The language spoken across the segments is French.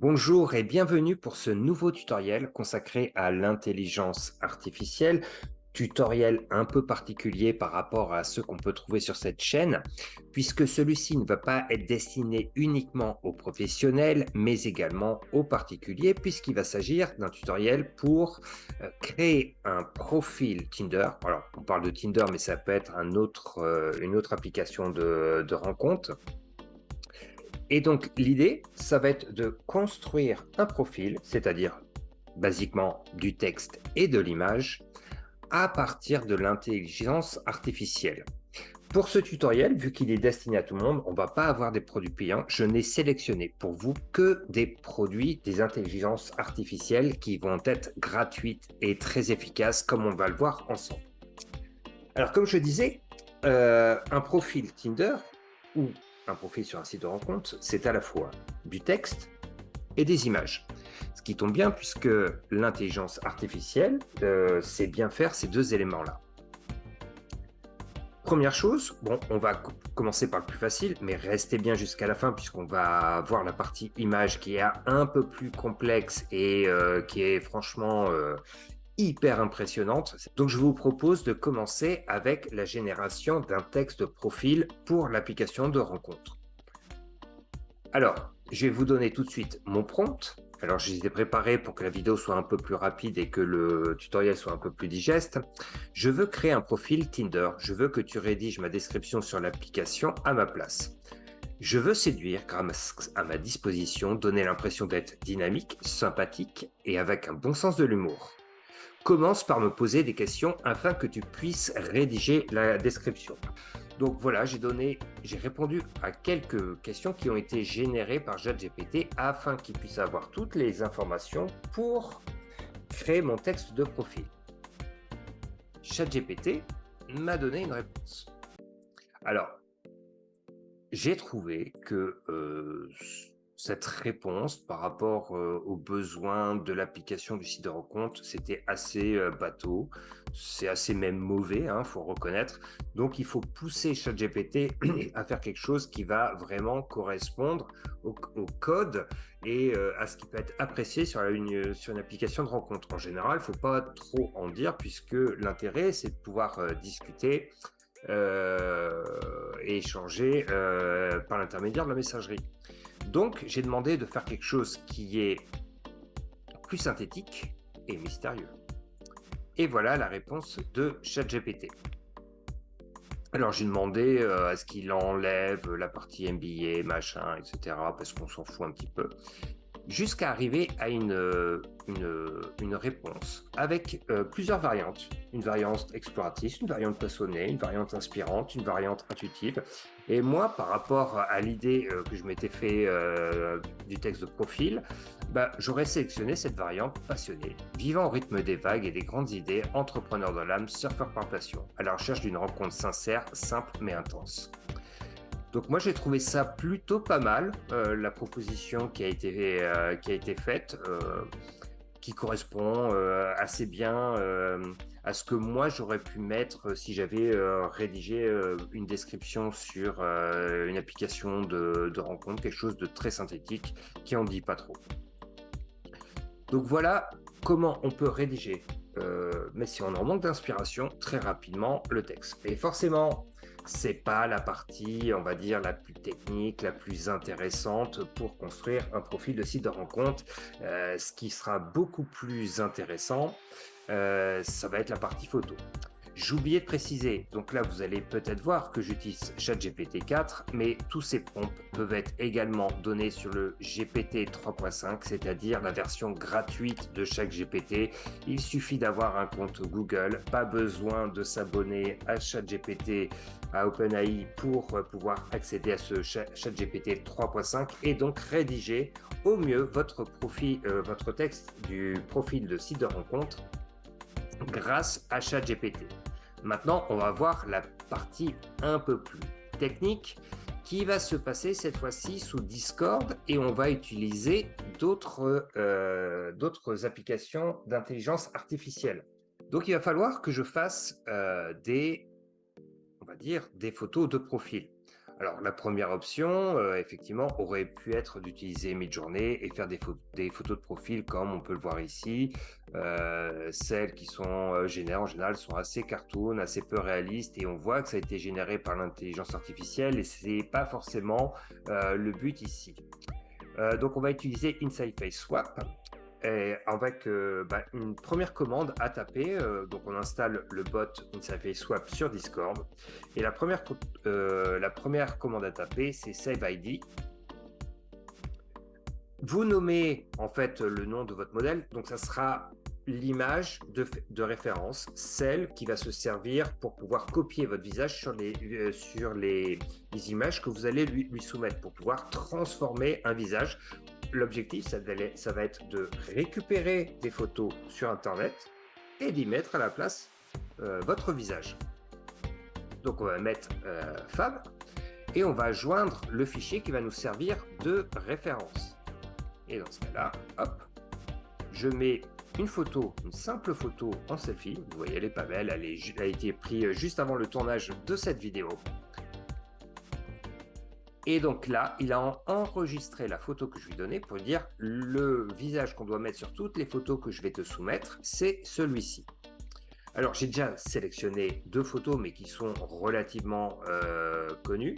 Bonjour et bienvenue pour ce nouveau tutoriel consacré à l'intelligence artificielle. Tutoriel un peu particulier par rapport à ceux qu'on peut trouver sur cette chaîne, puisque celui-ci ne va pas être destiné uniquement aux professionnels, mais également aux particuliers, puisqu'il va s'agir d'un tutoriel pour créer un profil Tinder. Alors, on parle de Tinder, mais ça peut être une autre application de rencontre. Et donc, l'idée, ça va être de construire un profil, c'est-à-dire basiquement du texte et de l'image, à partir de l'intelligence artificielle. Pour ce tutoriel, vu qu'il est destiné à tout le monde, on ne va pas avoir des produits payants. Je n'ai sélectionné pour vous que des produits, des intelligences artificielles qui vont être gratuites et très efficaces, comme on va le voir ensemble. Alors, comme je disais, un profil Tinder ou un profil sur un site de rencontre, c'est à la fois du texte et des images. Ce qui tombe bien puisque l'intelligence artificielle sait bien faire ces deux éléments-là. Première chose, bon, on va commencer par le plus facile, mais restez bien jusqu'à la fin puisqu'on va voir la partie image qui est un peu plus complexe et qui est franchement hyper impressionnante. Donc, je vous propose de commencer avec la génération d'un texte profil pour l'application de rencontre. Alors, je vais vous donner tout de suite mon prompt. Alors, je les ai préparés pour que la vidéo soit un peu plus rapide et que le tutoriel soit un peu plus digeste. Je veux créer un profil Tinder. Je veux que tu rédiges ma description sur l'application à ma place. Je veux séduire grâce à ma disposition, donner l'impression d'être dynamique, sympathique et avec un bon sens de l'humour. Commence par me poser des questions afin que tu puisses rédiger la description. Donc voilà, j'ai répondu à quelques questions qui ont été générées par ChatGPT afin qu'il puisse avoir toutes les informations pour créer mon texte de profil. ChatGPT m'a donné une réponse. Alors, j'ai trouvé que cette réponse par rapport aux besoins de l'application du site de rencontre, c'était assez bateau, c'est assez même mauvais, il faut reconnaître. Donc, il faut pousser ChatGPT à faire quelque chose qui va vraiment correspondre au code et à ce qui peut être apprécié sur une application de rencontre. En général, il ne faut pas trop en dire puisque l'intérêt, c'est de pouvoir discuter et échanger par l'intermédiaire de la messagerie. Donc, j'ai demandé de faire quelque chose qui est plus synthétique et mystérieux. Et voilà la réponse de ChatGPT. Alors, j'ai demandé à ce qu'il enlève la partie MBA, machin, etc., parce qu'on s'en fout un petit peu, jusqu'à arriver à une réponse avec plusieurs variantes. Une variante exploratrice, une variante passionnée, une variante inspirante, une variante intuitive. Et moi, par rapport à l'idée que je m'étais fait du texte de profil, j'aurais sélectionné cette variante passionnée, vivant au rythme des vagues et des grandes idées, entrepreneur de l'âme, surfeur par passion, à la recherche d'une rencontre sincère, simple mais intense. Donc moi j'ai trouvé ça plutôt pas mal, la proposition qui a été faite, qui correspond assez bien à ce que moi j'aurais pu mettre si j'avais rédigé une description sur une application de rencontre, quelque chose de très synthétique qui en dit pas trop. Donc voilà comment on peut rédiger, mais si on en manque d'inspiration, très rapidement le texte. Et forcément, c'est pas la partie, on va dire, la plus technique, la plus intéressante pour construire un profil de site de rencontre. Ce qui sera beaucoup plus intéressant, ça va être la partie photo. J'ai oublié de préciser, donc là vous allez peut-être voir que j'utilise ChatGPT 4, mais tous ces prompts peuvent être également donnés sur le GPT 3.5, c'est-à-dire la version gratuite de chaque GPT. Il suffit d'avoir un compte Google, pas besoin de s'abonner à ChatGPT, à OpenAI pour pouvoir accéder à ce ChatGPT 3.5 et donc rédiger au mieux votre texte du profil de site de rencontre grâce à ChatGPT. Maintenant, on va voir la partie un peu plus technique qui va se passer cette fois-ci sous Discord et on va utiliser d'autres applications d'intelligence artificielle. Donc, il va falloir que je fasse on va dire, des photos de profil. Alors, la première option, effectivement, aurait pu être d'utiliser Midjourney et faire des photos de profil comme on peut le voir ici. Celles qui sont générées en général sont assez cartoon, assez peu réalistes et on voit que ça a été généré par l'intelligence artificielle et c'est pas forcément le but ici. Donc, on va utiliser Inside Face Swap. Et avec une première commande à taper, donc on installe le bot Inside Face Swap sur Discord. Et la première commande à taper, c'est Save ID. Vous nommez en fait le nom de votre modèle, donc ça sera l'image de référence, celle qui va se servir pour pouvoir copier votre visage sur les images que vous allez lui soumettre, pour pouvoir transformer un visage. L'objectif, ça va être de récupérer des photos sur Internet et d'y mettre à la place votre visage. Donc on va mettre Fab et on va joindre le fichier qui va nous servir de référence. Et dans ce cas-là, hop, je mets une photo, une simple photo en selfie. Vous voyez, elle est pas belle, elle a été prise juste avant le tournage de cette vidéo. Et donc là, il a enregistré la photo que je lui donnais pour dire le visage qu'on doit mettre sur toutes les photos que je vais te soumettre, c'est celui-ci. Alors, j'ai déjà sélectionné 2 photos, mais qui sont relativement connues.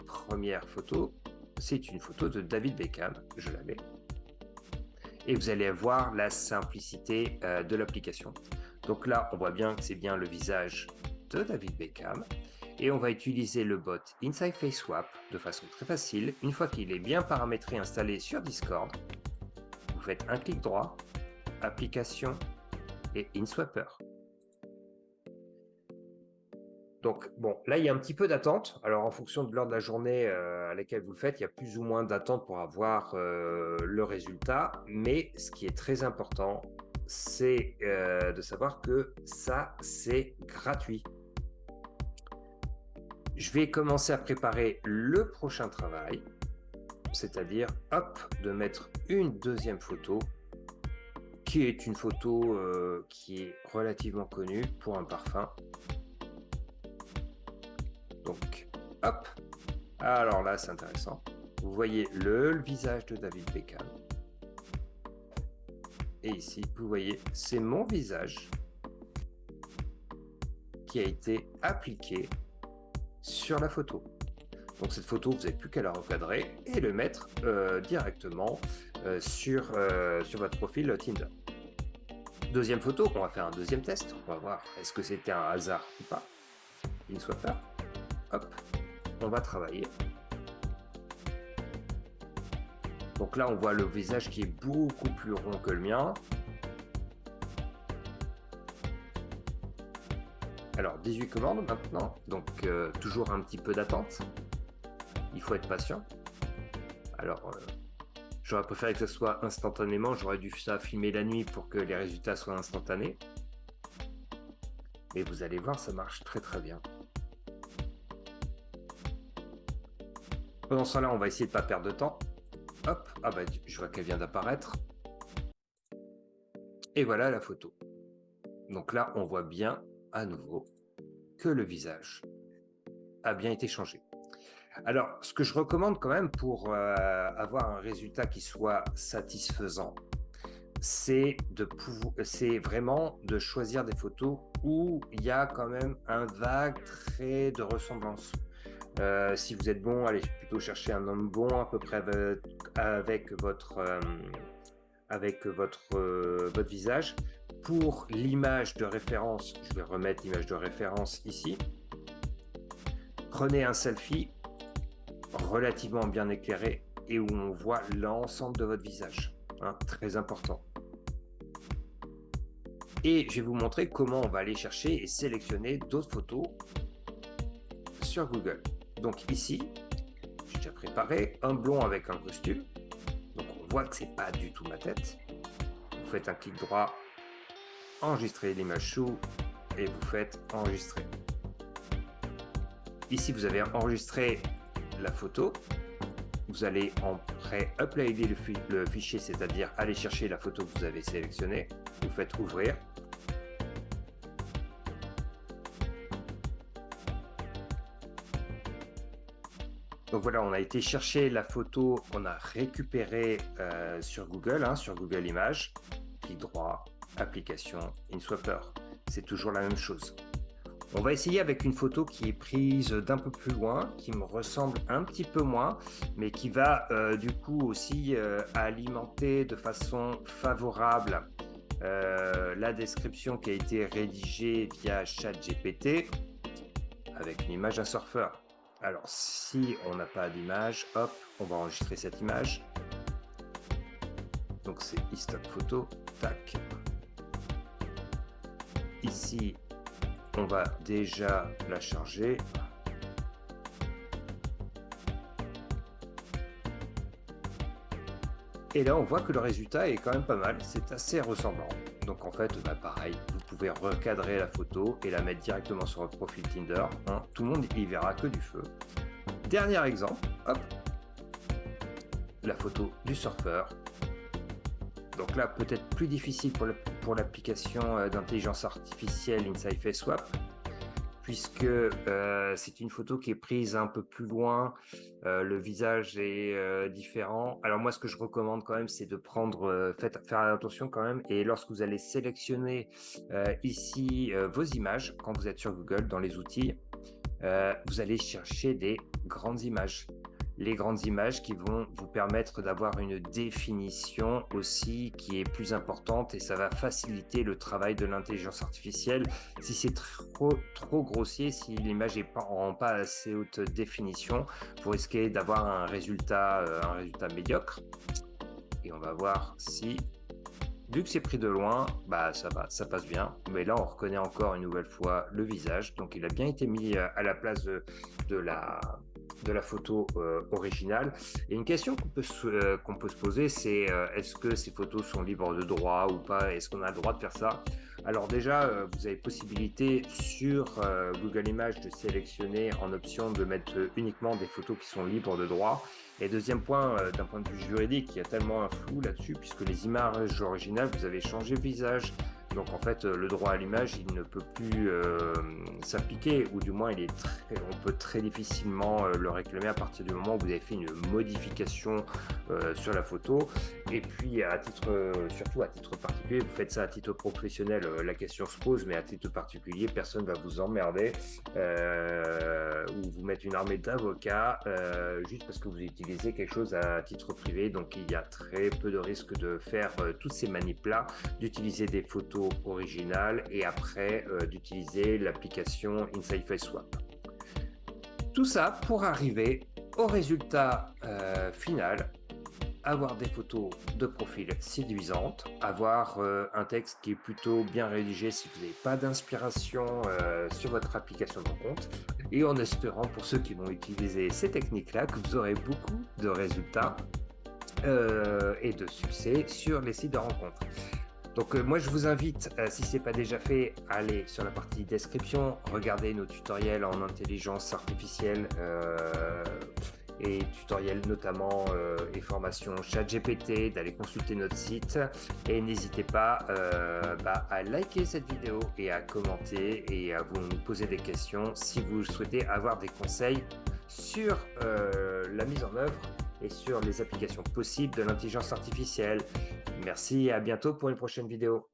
Première photo, c'est une photo de David Beckham, je la mets. Et vous allez voir la simplicité de l'application. Donc là, on voit bien que c'est bien le visage de David Beckham. Et on va utiliser le bot Inside Face Swap de façon très facile. Une fois qu'il est bien paramétré, installé sur Discord, vous faites un clic droit, application et InSwapper. Donc bon, là il y a un petit peu d'attente. Alors en fonction de l'heure de la journée à laquelle vous le faites, il y a plus ou moins d'attente pour avoir le résultat. Mais ce qui est très important, c'est de savoir que ça, c'est gratuit. Je vais commencer à préparer le prochain travail, c'est-à-dire, hop, de mettre une deuxième photo, qui est une photo qui est relativement connue pour un parfum. Donc, hop, alors là, c'est intéressant. Vous voyez le visage de David Beckham. Et ici, vous voyez, c'est mon visage qui a été appliqué sur la photo. Donc cette photo, vous n'avez plus qu'à la recadrer et le mettre directement sur votre profil Tinder. Deuxième photo, on va faire un deuxième test. On va voir est-ce que c'était un hasard ou pas. InSwapper. Hop, on va travailler. Donc là, on voit le visage qui est beaucoup plus rond que le mien. Alors, 18 commandes maintenant, donc toujours un petit peu d'attente. Il faut être patient. Alors, j'aurais préféré que ce soit instantanément. J'aurais dû ça filmer la nuit pour que les résultats soient instantanés. Mais vous allez voir, ça marche très très bien. Pendant ce temps-là, on va essayer de ne pas perdre de temps. Hop, ah bah, je vois qu'elle vient d'apparaître. Et voilà la photo. Donc là, on voit bien à nouveau que le visage a bien été changé. Alors, ce que je recommande quand même pour avoir un résultat qui soit satisfaisant, c'est vraiment de choisir des photos où il y a quand même un vague trait de ressemblance. Si vous êtes bon, allez plutôt chercher un homme bon à peu près avec votre visage. Pour l'image de référence, je vais remettre l'image de référence ici. Prenez un selfie relativement bien éclairé et où on voit l'ensemble de votre visage. Hein, très important. Et je vais vous montrer comment on va aller chercher et sélectionner d'autres photos sur Google. Donc ici, j'ai déjà préparé un blond avec un costume. Donc on voit que c'est pas du tout ma tête. Vous faites un clic droit, enregistrer l'image sous et vous faites enregistrer. Ici, vous avez enregistré la photo. Vous allez après uploader le fichier, c'est-à-dire aller chercher la photo que vous avez sélectionnée. Vous faites ouvrir. Donc voilà, on a été chercher la photo qu'on a récupérée sur Google, sur Google Images. Clic droit, application, InSwapper. C'est toujours la même chose. On va essayer avec une photo qui est prise d'un peu plus loin, qui me ressemble un petit peu moins, mais qui va du coup aussi alimenter de façon favorable la description qui a été rédigée via ChatGPT avec une image d'un surfeur. Alors si on n'a pas d'image, hop, on va enregistrer cette image. Donc c'est iStock photo, tac. Ici, on va déjà la charger. Et là, on voit que le résultat est quand même pas mal. C'est assez ressemblant. Donc en fait, pareil, vous pouvez recadrer la photo et la mettre directement sur votre profil Tinder. Tout le monde y verra que du feu. Dernier exemple, hop, la photo du surfeur. Donc là, peut-être plus difficile pour l'application d'intelligence artificielle InSideFaceSwap, puisque c'est une photo qui est prise un peu plus loin, le visage est différent. Alors moi, ce que je recommande quand même, c'est de prendre, faire attention quand même, et lorsque vous allez sélectionner ici vos images, quand vous êtes sur Google, dans les outils, vous allez chercher des grandes images. Les grandes images qui vont vous permettre d'avoir une définition aussi qui est plus importante, et ça va faciliter le travail de l'intelligence artificielle. Si c'est trop grossier, si l'image n'est en pas assez haute définition, vous risquez d'avoir un résultat médiocre. Et on va voir si, vu que c'est pris de loin, ça passe bien. Mais là, on reconnaît encore une nouvelle fois le visage. Donc, il a bien été mis à la place de la photo originale. Et une question qu'on peut se poser, c'est est-ce que ces photos sont libres de droit ou pas? Est-ce qu'on a le droit de faire ça? Alors déjà, vous avez possibilité sur Google Images de sélectionner en option de mettre uniquement des photos qui sont libres de droit. Et deuxième point, d'un point de vue juridique, il y a tellement un flou là-dessus, puisque les images originales, vous avez changé le visage. Donc en fait, le droit à l'image, il ne peut plus s'appliquer, ou du moins on peut très difficilement le réclamer à partir du moment où vous avez fait une modification sur la photo. Et puis surtout à titre particulier, vous faites ça à titre professionnel, la question se pose, mais à titre particulier, personne ne va vous emmerder ou vous mettre une armée d'avocats juste parce que vous utilisez quelque chose à titre privé. Donc il y a très peu de risques de faire toutes ces manips-là, d'utiliser des photos originales et après d'utiliser l'application InSideFaceSwap. Tout ça pour arriver au résultat final, avoir des photos de profil séduisantes, avoir un texte qui est plutôt bien rédigé si vous n'avez pas d'inspiration sur votre application de rencontre, et en espérant pour ceux qui vont utiliser ces techniques-là que vous aurez beaucoup de résultats et de succès sur les sites de rencontres. Donc moi je vous invite, si ce n'est pas déjà fait, à aller sur la partie description, regarder nos tutoriels en intelligence artificielle et tutoriels notamment et formations ChatGPT, d'aller consulter notre site, et n'hésitez pas à liker cette vidéo et à commenter et à vous poser des questions si vous souhaitez avoir des conseils sur la mise en œuvre et sur les applications possibles de l'intelligence artificielle. Merci et à bientôt pour une prochaine vidéo.